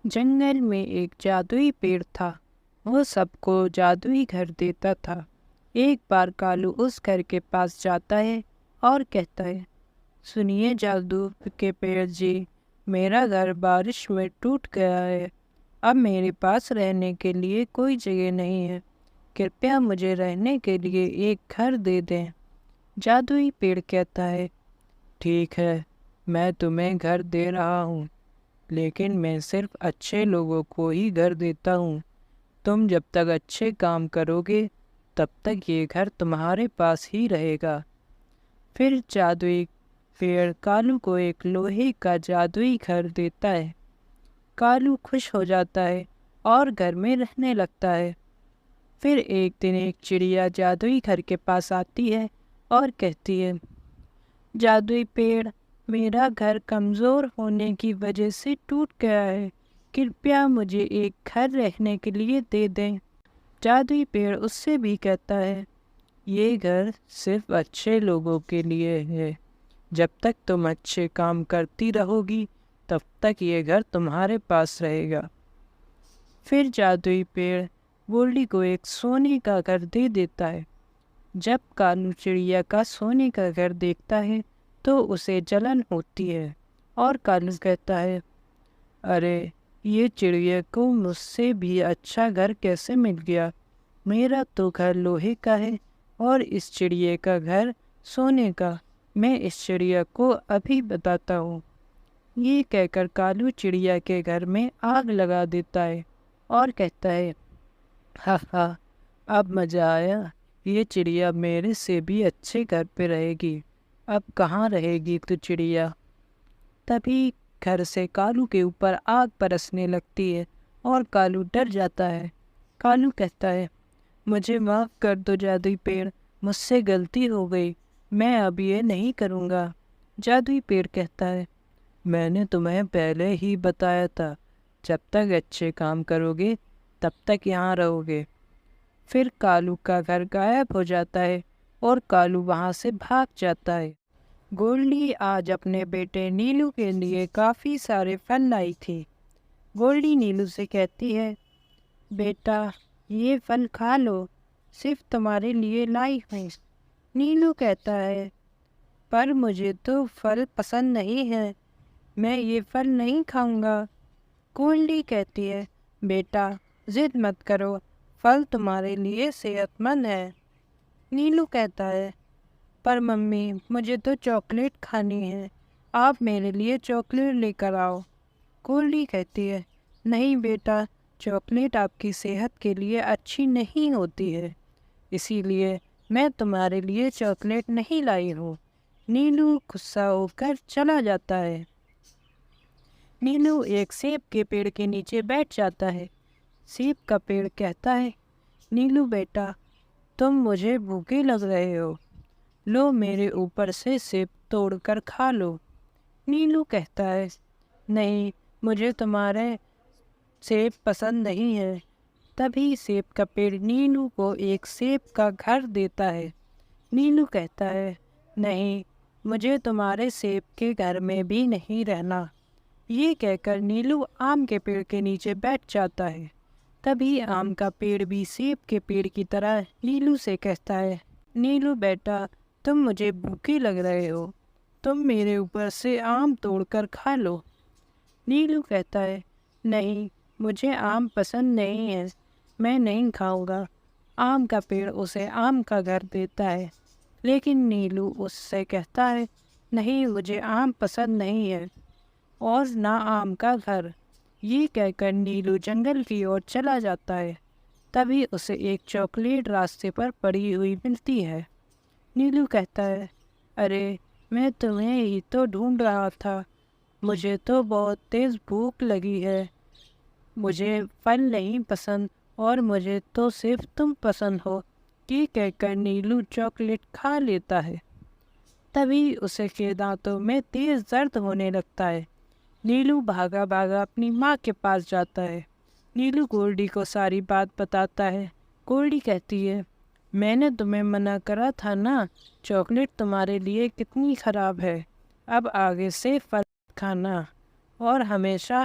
جنگل میں ایک جادوئی پیڑ تھا۔ وہ سب کو جادوئی گھر دیتا تھا۔ ایک بار کالو اس گھر کے پاس جاتا ہے اور کہتا ہے، سنیے جادو کے پیڑ جی، میرا گھر بارش میں ٹوٹ گیا ہے۔ اب میرے پاس رہنے کے لیے کوئی جگہ نہیں ہے۔ کرپیا مجھے رہنے کے لیے ایک گھر دے دیں۔ جادوئی پیڑ کہتا ہے، ٹھیک ہے، میں تمہیں گھر دے رہا ہوں، لیکن میں صرف اچھے لوگوں کو ہی گھر دیتا ہوں۔ تم جب تک اچھے کام کرو گے تب تک یہ گھر تمہارے پاس ہی رہے گا۔ پھر جادوئی پیڑ کالو کو ایک لوہے کا جادوئی گھر دیتا ہے۔ کالو خوش ہو جاتا ہے اور گھر میں رہنے لگتا ہے۔ پھر ایک دن ایک چڑیا جادوئی گھر کے پاس آتی ہے اور کہتی ہے، جادوئی پیڑ، میرا گھر کمزور ہونے کی وجہ سے ٹوٹ گیا ہے، کرپیا مجھے ایک گھر رہنے کے لیے دے دیں۔ جادوئی پیڑ اس سے بھی کہتا ہے، یہ گھر صرف اچھے لوگوں کے لیے ہے۔ جب تک تم اچھے کام کرتی رہو گی تب تک یہ گھر تمہارے پاس رہے گا۔ پھر جادوئی پیڑ گولڈی کو ایک سونے کا گھر دے دیتا ہے۔ جب کالو چڑیا کا سونے کا گھر دیکھتا ہے تو اسے جلن ہوتی ہے اور کالو کہتا ہے، ارے یہ چڑیا کو مجھ سے بھی اچھا گھر کیسے مل گیا؟ میرا تو گھر لوہے کا ہے اور اس چڑیا کا گھر سونے کا۔ میں اس چڑیا کو ابھی بتاتا ہوں۔ یہ کہہ کر کالو چڑیا کے گھر میں آگ لگا دیتا ہے اور کہتا ہے، ہاں ہاں، اب مزہ آیا، یہ چڑیا میرے سے بھی اچھے گھر پہ رہے گی۔ اب کہاں رہے گی تو چڑیا؟ تبھی گھر سے کالو کے اوپر آگ برسنے لگتی ہے اور کالو ڈر جاتا ہے۔ کالو کہتا ہے، مجھے معاف کر دو جادوئی پیڑ، مجھ سے غلطی ہو گئی، میں اب یہ نہیں کروں گا۔ جادوئی پیڑ کہتا ہے، میں نے تمہیں پہلے ہی بتایا تھا، جب تک اچھے کام کرو گے تب تک یہاں رہو گے۔ پھر کالو کا گھر غائب ہو جاتا ہے اور کالو وہاں سے بھاگ جاتا ہے۔ گولڈی آج اپنے بیٹے نیلو کے لیے کافی سارے پھل لائی تھی۔ گولڈی نیلو سے کہتی ہے، بیٹا یہ پھل کھا لو، صرف تمہارے لیے لائی ہوں۔ نیلو کہتا ہے، پر مجھے تو پھل پسند نہیں ہے، میں یہ پھل نہیں کھاؤں گا۔ گولڈی کہتی ہے، بیٹا ضد مت کرو، پھل تمہارے لیے صحت مند ہے۔ نیلو کہتا ہے، پر ممی مجھے تو چاکلیٹ کھانی ہے، آپ میرے لیے چاکلیٹ لے کر آؤ۔ گولڈی کہتی ہے، نہیں بیٹا، چاکلیٹ آپ کی صحت کے لیے اچھی نہیں ہوتی ہے، اسی لیے میں تمہارے لیے چاکلیٹ نہیں لائی ہوں۔ نیلو غصہ ہو کر چلا جاتا ہے۔ نیلو ایک سیب کے پیڑ کے نیچے بیٹھ جاتا ہے۔ سیب کا پیڑ کہتا ہے، نیلو بیٹا، تم مجھے بھوکے لگ رہے ہو، لو میرے اوپر سے سیب توڑ کر کھا لو۔ نیلو کہتا ہے، نہیں، مجھے تمہارے سیب پسند نہیں ہے۔ تبھی سیب کا پیڑ نیلو کو ایک سیب کا گھر دیتا ہے۔ نیلو کہتا ہے، نہیں، مجھے تمہارے سیب کے گھر میں بھی نہیں رہنا۔ یہ کہہ کر نیلو آم کے پیڑ کے نیچے بیٹھ جاتا ہے۔ تبھی آم کا پیڑ بھی سیب کے پیڑ کی طرح نیلو سے کہتا ہے، نیلو بیٹا، تم مجھے بھوکے لگ رہے ہو، تم میرے اوپر سے آم توڑ کر کھا لو۔ نیلو کہتا ہے، نہیں، مجھے آم پسند نہیں ہے، میں نہیں کھاؤں گا۔ آم کا پیڑ اسے آم کا گھر دیتا ہے، لیکن نیلو اس سے کہتا ہے، نہیں، مجھے آم پسند نہیں ہے اور نہ آم کا گھر۔ یہ کہہ کر نیلو جنگل کی اور چلا جاتا ہے۔ تبھی اسے ایک چاکلیٹ راستے پر پڑی ہوئی ملتی ہے۔ نیلو کہتا ہے، ارے میں تمہیں ہی تو ڈھونڈ رہا تھا، مجھے تو بہت تیز بھوک لگی ہے، مجھے پھل نہیں پسند اور مجھے تو صرف تم پسند ہو۔ یہ کہہ کر نیلو چاکلیٹ کھا لیتا ہے۔ تبھی اسے کے دانتوں میں تیز درد ہونے لگتا ہے۔ نیلو بھاگا بھاگا اپنی ماں کے پاس جاتا ہے۔ نیلو گولڈی کو ساری بات بتاتا ہے۔ گولڈی کہتی ہے، میں نے تمہیں منع کرا تھا نا، چاکلیٹ تمہارے لیے کتنی خراب ہے، اب آگے سے پھل کھانا اور ہمیشہ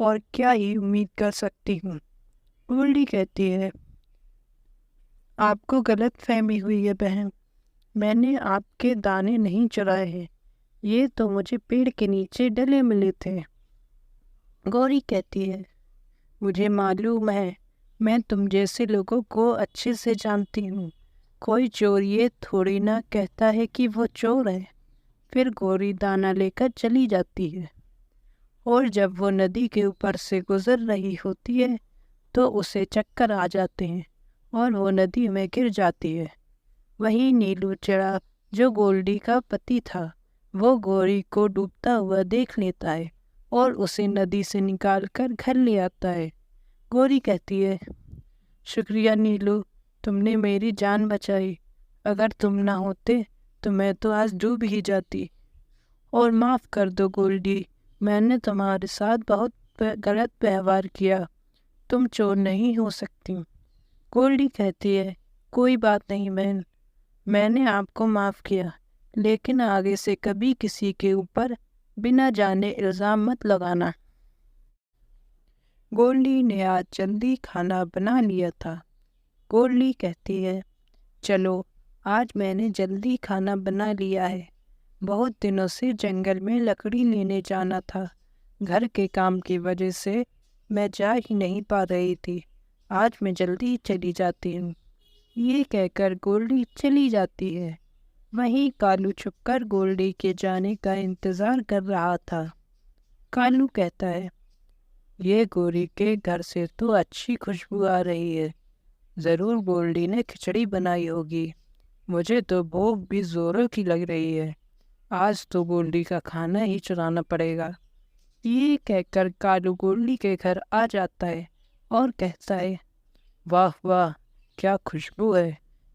اور کیا ہی امید کر سکتی ہوں۔ گولڈی کہتی ہے، آپ کو غلط فہمی ہوئی ہے بہن، میں نے آپ کے دانے نہیں چرائے ہیں، یہ تو مجھے پیڑ کے نیچے ڈلے ملے تھے۔ گوری کہتی ہے، مجھے معلوم ہے، میں تم جیسے لوگوں کو اچھے سے جانتی ہوں، کوئی چور یہ تھوڑی نہ کہتا ہے کہ وہ چور ہے۔ پھر گوری دانا لے کر چلی جاتی ہے، اور جب وہ ندی کے اوپر سے گزر رہی ہوتی ہے تو اسے چکر آ جاتے ہیں اور وہ ندی میں گر جاتی ہے۔ وہیں نیلو چڑا جو گولڈی کا پتی تھا، وہ گوری کو ڈوبتا ہوا دیکھ لیتا ہے اور اسے ندی سے نکال کر گھر لے آتا ہے۔ گوری کہتی ہے، شکریہ نیلو، تم نے میری جان بچائی، اگر تم نہ ہوتے تو میں تو آج ڈوب ہی جاتی۔ اور معاف کر دو گولڈی، میں نے تمہارے ساتھ بہت غلط ویوہار کیا، تم چور نہیں ہو سکتی۔ گولڈی کہتی ہے، کوئی بات نہیں بہن، میں نے آپ کو معاف کیا، لیکن آگے سے کبھی کسی کے اوپر بنا جانے الزام مت لگانا۔ گولڈی نے آج جلدی کھانا بنا لیا تھا۔ گولڈی کہتی ہے، چلو آج میں نے جلدی کھانا بنا لیا ہے، بہت دنوں سے جنگل میں لکڑی لینے جانا تھا، گھر کے کام کی وجہ سے میں جا ہی نہیں پا رہی تھی، آج میں جلدی چلی جاتی ہوں۔ یہ کہہ کر گولڈی چلی جاتی ہے۔ وہیں کالو چھپ کر گولڈی کے جانے کا انتظار کر رہا تھا۔ کالو کہتا ہے، یہ گوری کے گھر سے تو اچھی خوشبو آ رہی ہے، ضرور گولڈی نے کھچڑی بنائی ہوگی، مجھے تو بھوک بھی زوروں کی لگ رہی ہے، آج تو گولڈی کا کھانا ہی چرانا پڑے گا۔ یہ کہہ کر کالو گولڈی کے گھر آ جاتا ہے اور کہتا ہے، واہ واہ، کیا خوشبو ہے،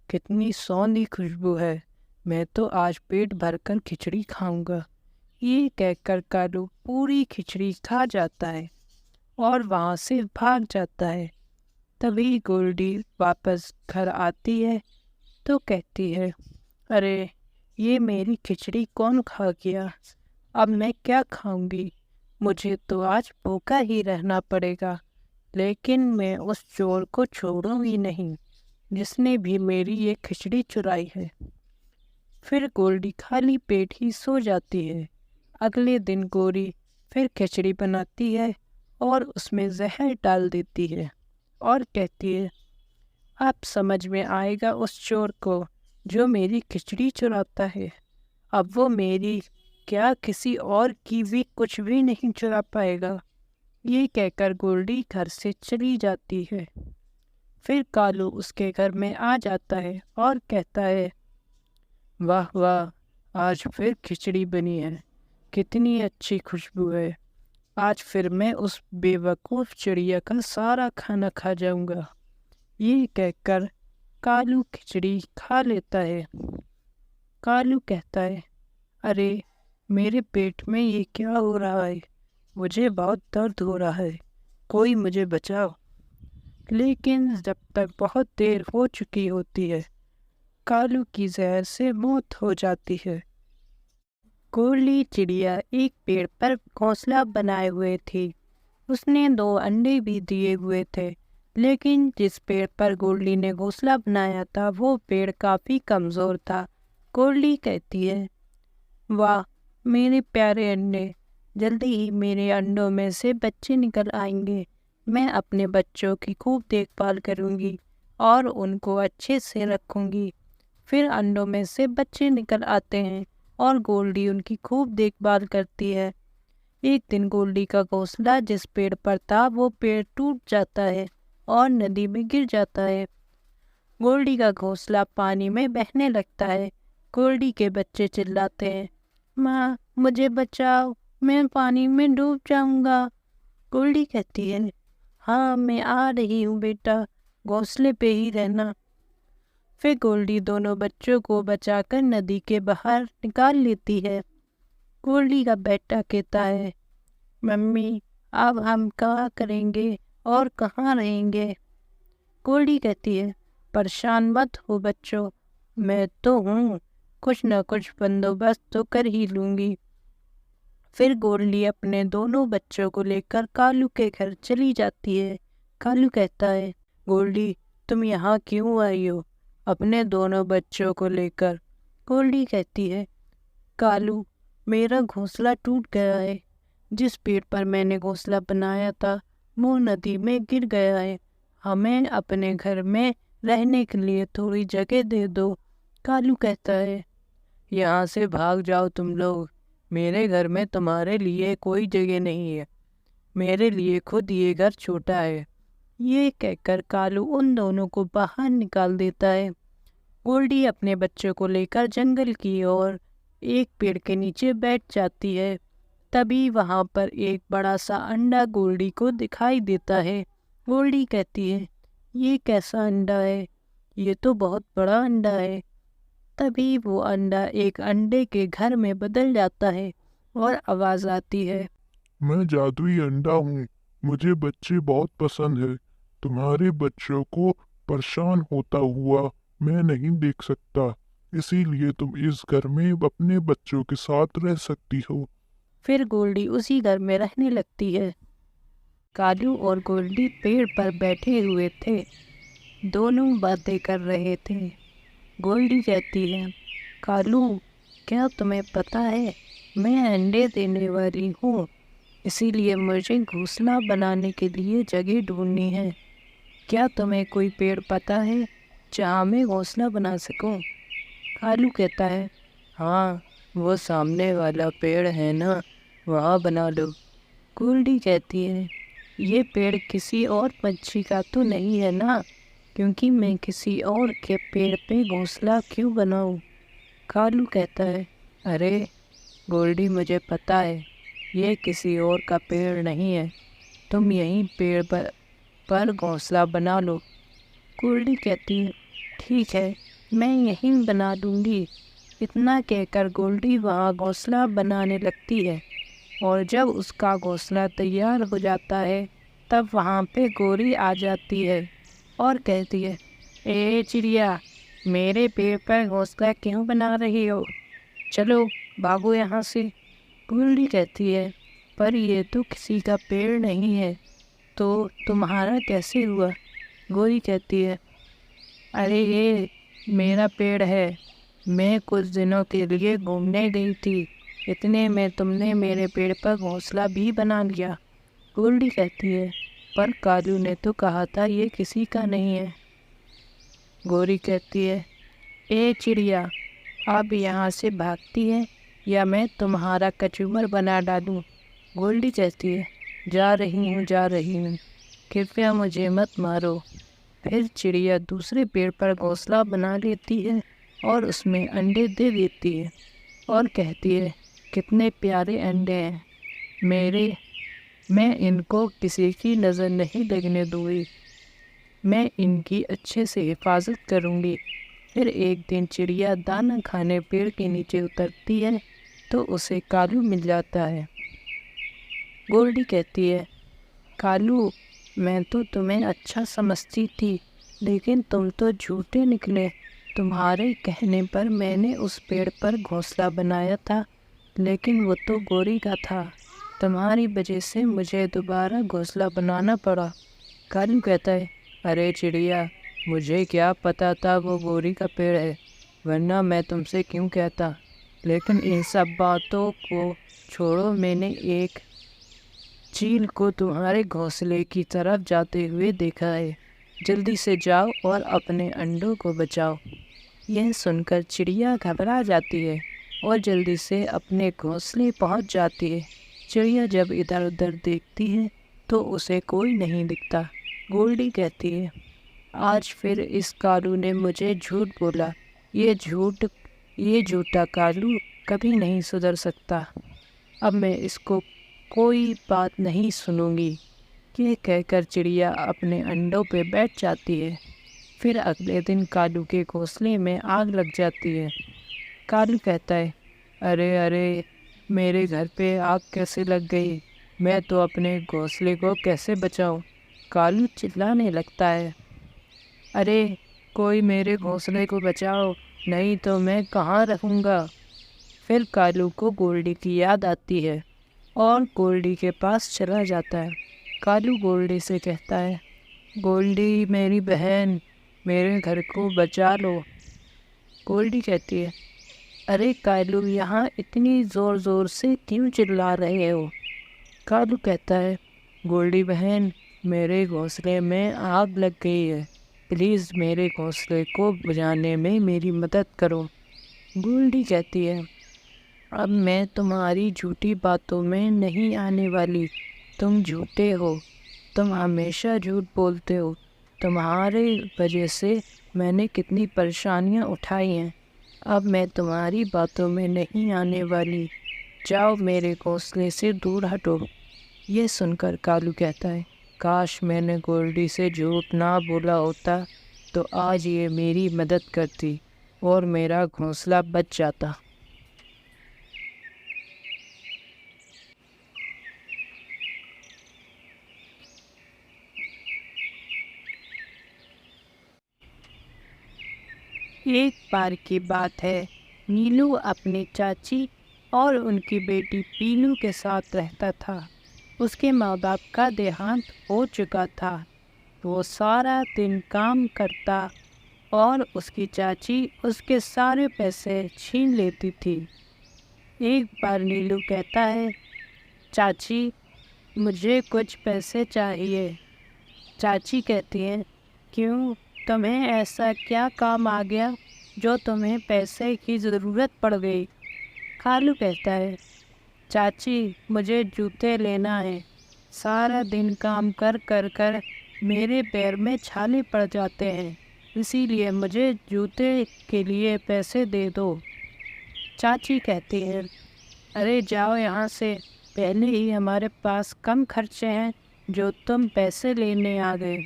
کتنی سوندھی خوشبو ہے، میں تو آج پیٹ بھر کر کھچڑی کھاؤں گا۔ یہ کہہ کر کالو پوری کھچڑی کھا جاتا ہے اور وہاں سے بھاگ جاتا ہے۔ تبھی گولڈی واپس گھر آتی ہے تو کہتی ہے، ارے یہ میری کھچڑی کون کھا گیا، اب میں کیا کھاؤں گی، مجھے تو آج بھوکا ہی رہنا پڑے گا، لیکن میں اس چور کو چھوڑوں گی نہیں جس نے بھی میری یہ کھچڑی چرائی ہے۔ پھر گولڈی خالی پیٹ ہی سو جاتی ہے۔ اگلے دن گوری پھر کھچڑی بناتی ہے اور اس میں زہر ڈال دیتی ہے اور کہتی ہے، اب سمجھ میں آئے گا اس چور کو جو میری کھچڑی چراتا ہے، اب وہ میری کیا کسی اور کی بھی کچھ بھی نہیں چرا پائے گا۔ یہ کہہ کر گولڈی گھر سے چلی جاتی ہے۔ پھر کالو اس کے گھر میں آ جاتا ہے اور کہتا ہے، واہ واہ، آج پھر کھچڑی بنی ہے، کتنی اچھی خوشبو ہے، آج پھر میں اس بے وقوف چڑیا کا سارا کھانا کھا جاؤں گا۔ یہ کہہ کر کالو کھچڑی کھا لیتا ہے۔ کالو کہتا ہے، ارے میرے پیٹ میں یہ کیا ہو رہا ہے، مجھے بہت درد ہو رہا ہے، کوئی مجھے بچاؤ۔ لیکن جب تک بہت دیر ہو چکی ہوتی ہے، کالو کی زہر سے موت ہو جاتی ہے۔ گولڈی چڑیا ایک پیڑ پر گھونسلہ بنائے ہوئے تھی، اس نے 2 انڈے بھی دیے ہوئے تھے، لیکن جس پیڑ پر گولڈی نے گھونسلہ بنایا تھا وہ پیڑ کافی کمزور تھا۔ گولڈی کہتی ہے، واہ میرے پیارے انڈے، جلدی ہی میرے انڈوں میں سے بچے نکل آئیں گے، میں اپنے بچوں کی خوب دیکھ بھال کروں گی اور ان کو اچھے سے رکھوں گی۔ پھر انڈوں میں سے بچے نکل آتے ہیں اور گولڈی ان کی خوب دیکھ بھال کرتی ہے۔ ایک دن گولڈی کا گھونسلہ جس پیڑ پر تھا وہ پیڑ ٹوٹ جاتا ہے اور ندی میں گر جاتا ہے۔ گولڈی کا گھونسلہ پانی میں بہنے لگتا ہے۔ گولڈی کے بچے چلاتے ہیں، ماں مجھے بچاؤ، میں پانی میں ڈوب جاؤں گا۔ گولڈی کہتی ہے، ہاں میں آ رہی ہوں بیٹا، گھونسلے پہ ہی رہنا۔ پھر گولڈی دونوں بچوں کو بچا کر ندی کے باہر نکال لیتی ہے۔ گولڈی کا بیٹا کہتا ہے، ممی اب ہم کیا کریں گے اور کہاں رہیں گے؟ گولڈی کہتی ہے، پریشان مت ہو بچوں، میں تو ہوں، کچھ نہ کچھ بندوبست تو کر ہی لوں گی۔ پھر گولڈی اپنے دونوں بچوں کو لے کر کالو کے گھر چلی جاتی ہے۔ کالو کہتا ہے، گولڈی تم یہاں کیوں آئی ہو اپنے دونوں بچوں کو لے کر؟ گولڈی کہتی ہے، کالو میرا گھونسلہ ٹوٹ گیا ہے، جس پیڑ پر میں نے گھونسلہ بنایا تھا وہ ندی میں گر گیا ہے، ہمیں اپنے گھر میں رہنے کے لیے تھوڑی جگہ دے دو۔ کالو کہتا ہے، یہاں سے بھاگ جاؤ تم لوگ، میرے گھر میں تمہارے لیے کوئی جگہ نہیں ہے، میرے لیے خود یہ گھر چھوٹا ہے۔ یہ کہہ کر کالو ان دونوں کو باہر نکال دیتا ہے۔ گولڈی اپنے بچوں کو لے کر جنگل کی اور ایک پیڑ کے نیچے بیٹھ جاتی ہے۔ تبھی وہاں پر ایک بڑا سا انڈا گولڈی کو دکھائی دیتا ہے۔ گولڈی کہتی ہے، یہ کیسا انڈا ہے؟ یہ تو بہت بڑا انڈا ہے۔ تبھی وہ انڈا ایک انڈے کے گھر میں بدل جاتا ہے اور آواز آتی ہے، میں جادوئی انڈا ہوں، مجھے بچے بہت پسند ہے، تمہارے بچوں کو پریشان ہوتا ہوا میں نہیں دیکھ سکتا، اسی لیے تم اس گھر میں اپنے بچوں کے ساتھ رہ سکتی ہو۔ پھر گولڈی اسی گھر میں رہنے لگتی ہے۔ کالو اور گولڈی پیڑ پر بیٹھے ہوئے تھے، دونوں باتیں کر رہے تھے۔ گولڈی کہتی ہے، کالو کیا تمہیں پتہ ہے میں انڈے دینے والی ہوں، اسی لیے مجھے گھونسلہ بنانے کے لیے جگہ ڈھونڈنی ہے، کیا تمہیں کوئی پیڑ پتہ ہے جہاں میں گھونسلہ بنا سکوں؟ کالو کہتا ہے، ہاں وہ سامنے والا پیڑ ہے نا، وہاں بنا لو۔ گولڈی کہتی ہے، یہ پیڑ کسی اور پنچھی کا تو نہیں ہے نا، کیونکہ میں کسی اور کے پیڑ پہ گھونسلہ کیوں بناؤں؟ کالو کہتا ہے، ارے گولڈی مجھے پتہ ہے یہ کسی اور کا پیڑ نہیں ہے، تم یہیں پیڑ پر گھونسلہ بنا لو۔ گولڈی کہتی ہے، ٹھیک ہے میں یہیں بنا دوں گی۔ اتنا کہہ کر گولڈی وہاں گھونسلہ بنانے لگتی ہے، اور جب اس کا گھونسلہ تیار ہو جاتا ہے تب وہاں پہ گوری آ جاتی ہے اور کہتی ہے، اے چڑیا میرے پیڑ پر گھونسلہ کیوں بنا رہی ہو؟ چلو بھاگو یہاں سے۔ گولڈی کہتی ہے، پر یہ تو کسی کا پیڑ نہیں ہے، تو تمہارا کیسے ہوا؟ گوری کہتی ہے، ارے یہ میرا پیڑ ہے، میں کچھ دنوں کے لیے گھومنے گئی تھی، اتنے میں تم نے میرے پیڑ پر گھونسلہ بھی بنا لیا۔ گولڈی کہتی ہے، پر کالو نے تو کہا تھا یہ کسی کا نہیں ہے۔ گوری کہتی ہے، اے چڑیا اب یہاں سے بھاگتی ہے یا میں تمہارا کچومر بنا ڈالوں؟ گولڈی کہتی ہے، جا رہی ہوں، کرپیا مجھے مت مارو۔ پھر چڑیا دوسرے پیڑ پر گھونسلہ بنا لیتی ہے اور اس میں انڈے دے دیتی ہے اور کہتی ہے، کتنے پیارے انڈے ہیں میرے، میں ان کو کسی کی نظر نہیں لگنے دوں گی، میں ان کی اچھے سے حفاظت کروں گی۔ پھر ایک دن چڑیا دانہ کھانے پیڑ کے نیچے اترتی ہے تو اسے کالو مل جاتا ہے۔ گولڈی کہتی ہے، کالو میں تو تمہیں اچھا سمجھتی تھی لیکن تم تو جھوٹے نکلے، تمہارے کہنے پر میں نے اس پیڑ پر گھونسلہ بنایا تھا لیکن وہ تو گوری کا تھا، تمہاری وجہ سے مجھے دوبارہ گھونسلہ بنانا پڑا۔ کالو کہتا ہے، ارے چڑیا مجھے کیا پتا تھا وہ گوری کا پیڑ ہے، ورنہ میں تم سے کیوں کہتا، لیکن ان سب باتوں کو چھوڑو، میں نے ایک چیل کو تمہارے گھونسلے کی طرف جاتے ہوئے دیکھا ہے، جلدی سے جاؤ اور اپنے انڈوں کو بچاؤ۔ یہ سن کر چڑیا گھبرا جاتی ہے اور جلدی سے اپنے گھونسلے پہنچ جاتی ہے۔ چڑیا جب ادھر ادھر دیکھتی ہے تو اسے کوئی نہیں دکھتا۔ گولڈی کہتی ہے، آج پھر اس کالو نے مجھے جھوٹ بولا، یہ جھوٹا کالو کبھی نہیں سدھر سکتا، اب میں اس کو کوئی بات نہیں سنوں گی۔ یہ کہہ کر چڑیا اپنے انڈوں پہ بیٹھ جاتی ہے۔ پھر اگلے دن کالو کے گھونسلے میں آگ لگ جاتی ہے۔ کالو کہتا ہے، ارے میرے گھر پہ آگ کیسے لگ گئی، میں تو اپنے گھونسلے کو کیسے بچاؤں؟ کالو چلانے لگتا ہے، ارے کوئی میرے گھونسلے کو بچاؤ، نہیں تو میں کہاں رہوں گا۔ پھر کالو کو گولڈی کی یاد آتی ہے اور گولڈی کے پاس چلا جاتا ہے۔ کالو گولڈی سے کہتا ہے، گولڈی میری بہن، میرے گھر کو بچا لو۔ گولڈی کہتی ہے، ارے کالو، یہاں اتنی زور زور سے کیوں چلا رہے ہو؟ کالو کہتا ہے، گولڈی بہن، میرے گھونسلے میں آگ لگ گئی ہے، پلیز میرے گھونسلے کو بجھانے میں میری مدد کرو۔ گولڈی کہتی ہے، اب میں تمہاری جھوٹی باتوں میں نہیں آنے والی، تم جھوٹے ہو، تم ہمیشہ جھوٹ بولتے ہو، تمہارے وجہ سے میں نے کتنی پریشانیاں اٹھائی ہیں، اب میں تمہاری باتوں میں نہیں آنے والی، جاؤ میرے گھونسلے سے دور ہٹو۔ یہ سن کر کالو کہتا ہے، کاش میں نے گولڈی سے جھوٹ نہ بولا ہوتا تو آج یہ میری مدد کرتی اور میرا گھونسلہ بچ جاتا۔ ایک بار کی بات ہے، نیلو اپنی چاچی اور ان کی بیٹی پیلو کے ساتھ رہتا تھا۔ اس کے ماں باپ کا دیہانت ہو چکا تھا۔ وہ سارا دن کام کرتا اور اس کی چاچی اس کے سارے پیسے چھین لیتی تھی۔ ایک بار نیلو کہتا ہے، چاچی مجھے کچھ پیسے چاہیے۔ چاچی کہتی ہیں، کیوں، تمہیں ایسا کیا کام آ گیا جو تمہیں پیسے کی ضرورت پڑ گئی؟ کالو کہتا ہے، چاچی مجھے جوتے لینا ہے، سارا دن کام کر کر میرے پیر میں چھالے پڑ جاتے ہیں، اسی لیے مجھے جوتے کے لیے پیسے دے دو۔ چاچی کہتی ہے، ارے جاؤ یہاں سے، پہلے ہی ہمارے پاس کم خرچے ہیں جو تم پیسے لینے آ گئے،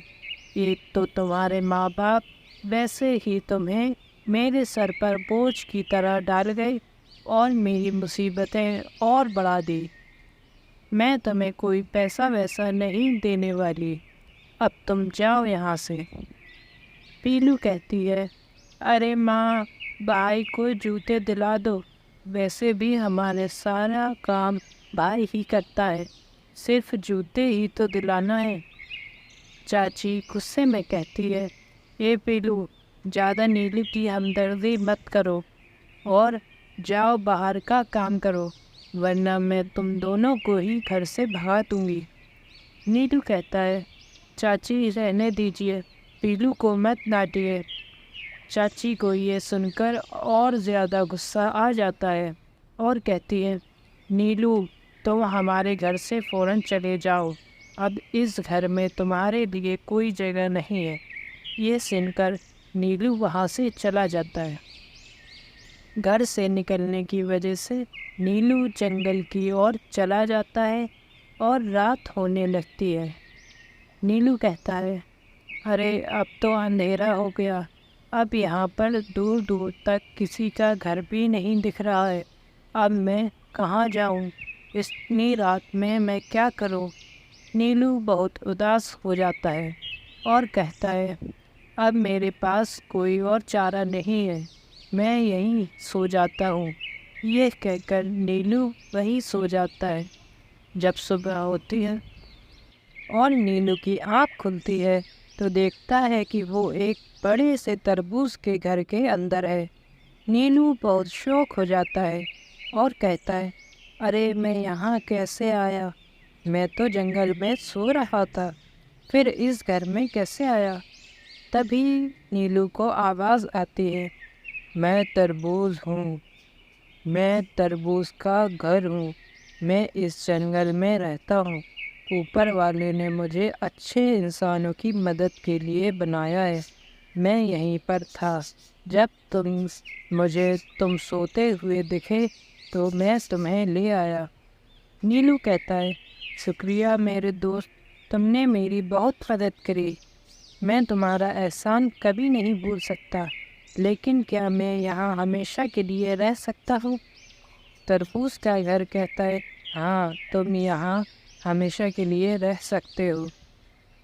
ایک تو تمہارے ماں باپ ویسے ہی تمہیں میرے سر پر بوجھ کی طرح ڈال گئے اور میری مصیبتیں اور بڑھا دی، میں تمہیں کوئی پیسہ ویسا نہیں دینے والی، اب تم جاؤ یہاں سے۔ پیلو کہتی ہے، ارے ماں، بھائی کو جوتے دلا دو، ویسے بھی ہمارے سارا کام بھائی ہی کرتا ہے، صرف جوتے ہی تو دلانا ہے۔ چاچی غصے میں کہتی ہے، اے پیلو، زیادہ نیلو کی ہمدردی مت کرو اور جاؤ باہر کا کام کرو، ورنہ میں تم دونوں کو ہی گھر سے بھگا دوں گی۔ نیلو کہتا ہے، چاچی رہنے دیجیے، پیلو کو مت ڈانٹیے۔ چاچی کو یہ سن کر اور زیادہ غصہ آ جاتا ہے اور کہتی ہے، نیلو تم ہمارے گھر سے فوراً چلے جاؤ، اب اس گھر میں تمہارے لیے کوئی جگہ نہیں ہے۔ یہ سن کر نیلو وہاں سے چلا جاتا ہے۔ گھر سے نکلنے کی وجہ سے نیلو جنگل کی اور چلا جاتا ہے اور رات ہونے لگتی ہے۔ نیلو کہتا ہے، ارے اب تو اندھیرا ہو گیا، اب یہاں پر دور دور تک کسی کا گھر بھی نہیں دکھ رہا ہے، اب میں کہاں جاؤں، اتنی رات میں کیا کروں؟ نیلو بہت اداس ہو جاتا ہے اور کہتا ہے، اب میرے پاس کوئی اور چارہ نہیں ہے، میں یہیں سو جاتا ہوں۔ یہ کہہ کر نیلو وہیں سو جاتا ہے۔ جب صبح ہوتی ہے اور نیلو کی آنکھ کھلتی ہے تو دیکھتا ہے کہ وہ ایک بڑے سے تربوز کے گھر کے اندر ہے۔ نیلو بہت شوق ہو جاتا ہے اور کہتا ہے، ارے میں یہاں کیسے آیا؟ میں تو جنگل میں سو رہا تھا، پھر اس گھر میں کیسے آیا؟ تبھی نیلو کو آواز آتی ہے، میں تربوز ہوں، میں تربوز کا گھر ہوں، میں اس جنگل میں رہتا ہوں، اوپر والے نے مجھے اچھے انسانوں کی مدد کے لیے بنایا ہے، میں یہیں پر تھا، جب مجھے تم سوتے ہوئے دکھے تو میں تمہیں لے آیا۔ نیلو کہتا ہے، شکریہ میرے دوست، تم نے میری بہت مدد کری، میں تمہارا احسان کبھی نہیں بھول سکتا، لیکن کیا میں یہاں ہمیشہ کے لیے رہ سکتا ہوں؟ تربوز کا گھر کہتا ہے، ہاں تم یہاں ہمیشہ کے لیے رہ سکتے ہو۔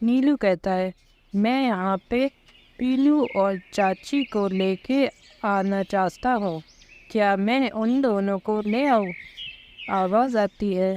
نیلو کہتا ہے، میں یہاں پہ پیلو اور چاچی کو لے کے آنا چاہتا ہوں، کیا میں ان دونوں کو لے آؤں؟ آواز آتی ہے،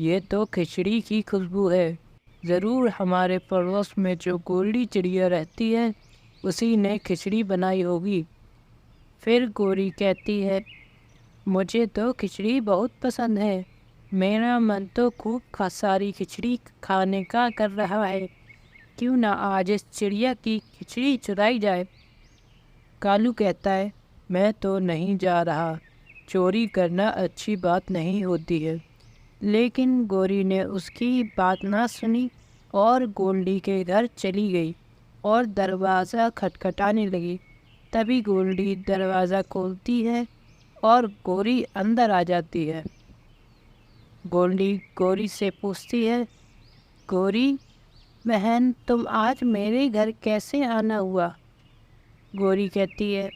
یہ تو کھچڑی کی خوشبو ہے، ضرور ہمارے پڑوس میں جو گولڈی چڑیا رہتی ہے اسی نے کھچڑی بنائی ہوگی۔ پھر گوری کہتی ہے، مجھے تو کھچڑی بہت پسند ہے، میرا من تو خوب ساری کھچڑی کھانے کا کر رہا ہے، کیوں نہ آج اس چڑیا کی کھچڑی چرائی جائے۔ کالو کہتا ہے، میں تو نہیں جا رہا، چوری کرنا اچھی بات نہیں ہوتی ہے۔ لیکن گوری نے اس کی بات نہ سنی اور گولڈی کے گھر چلی گئی اور دروازہ کھٹکھٹانے لگی۔ تبھی گولڈی دروازہ کھولتی ہے اور گوری اندر آ جاتی ہے۔ گولڈی گوری سے پوچھتی ہے، گوری بہن، تم آج میرے گھر کیسے آنا ہوا؟ گوری کہتی ہے،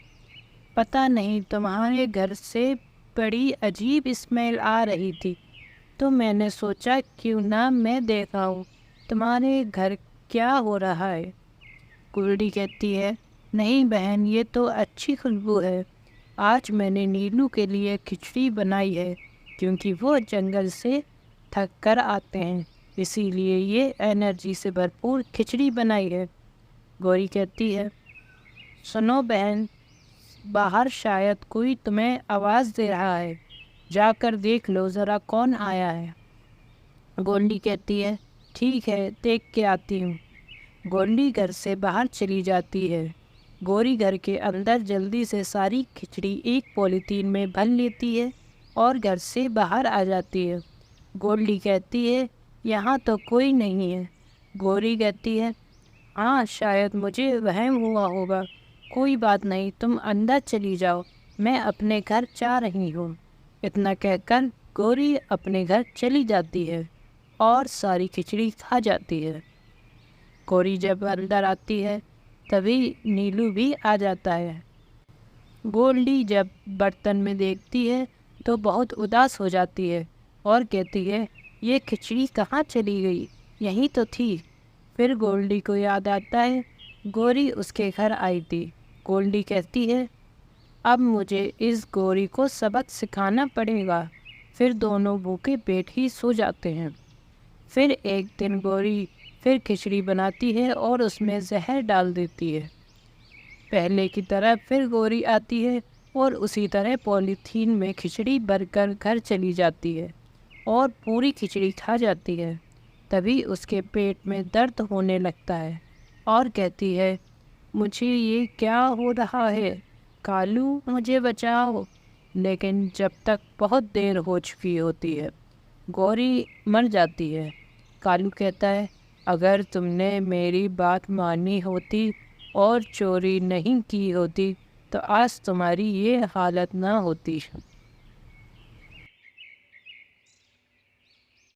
پتہ نہیں، تمہارے گھر سے بڑی عجیب اسمیل آ رہی تھی تو میں نے سوچا کیوں نہ میں دیکھا ہوں تمہارے گھر کیا ہو رہا ہے۔ گولڈی کہتی ہے، نہیں بہن، یہ تو اچھی خوشبو ہے، آج میں نے نیلو کے لیے کھچڑی بنائی ہے کیونکہ وہ جنگل سے تھک کر آتے ہیں، اسی لیے یہ انرجی سے بھرپور کھچڑی بنائی ہے۔ گوری کہتی ہے، سنو بہن، باہر شاید کوئی تمہیں آواز دے رہا ہے، جا کر دیکھ لو ذرا کون آیا ہے۔ گولڈی کہتی ہے، ٹھیک ہے، دیکھ کے آتی ہوں۔ گولڈی گھر سے باہر چلی جاتی ہے۔ گوری گھر کے اندر جلدی سے ساری کھچڑی ایک پولیتھین میں بھر لیتی ہے اور گھر سے باہر آ جاتی ہے۔ گولڈی کہتی ہے، یہاں تو کوئی نہیں ہے۔ گوری کہتی ہے، ہاں شاید مجھے وہم ہوا ہوگا، کوئی بات نہیں، تم اندر چلی جاؤ، میں اپنے گھر جا رہی ہوں۔ اتنا کہہ کر گوری اپنے گھر چلی جاتی ہے اور ساری کھچڑی کھا جاتی ہے۔ گوری جب اندر آتی ہے تبھی نیلو بھی آ جاتا ہے۔ گولڈی جب برتن میں دیکھتی ہے تو بہت اداس ہو جاتی ہے اور کہتی ہے، یہ کھچڑی کہاں چلی گئی، یہیں تو تھی۔ پھر گولڈی کو یاد آتا ہے گوری اس کے گھر آئی تھی۔ گولڈی کہتی ہے، اب مجھے اس گوری کو سبق سکھانا پڑے گا۔ پھر دونوں بھوکے پیٹ ہی سو جاتے ہیں۔ پھر ایک دن گوری پھر کھچڑی بناتی ہے اور اس میں زہر ڈال دیتی ہے۔ پہلے کی طرح پھر گوری آتی ہے اور اسی طرح پولیتھین میں کھچڑی بھر کر گھر چلی جاتی ہے اور پوری کھچڑی کھا جاتی ہے۔ تبھی اس کے پیٹ میں درد ہونے لگتا ہے اور کہتی ہے، مجھے یہ کیا ہو رہا ہے، کالو مجھے بچاؤ۔ لیکن جب تک بہت دیر ہو چکی ہوتی ہے، گوری مر جاتی ہے۔ کالو کہتا ہے، اگر تم نے میری بات مانی ہوتی اور چوری نہیں کی ہوتی تو آج تمہاری یہ حالت نہ ہوتی۔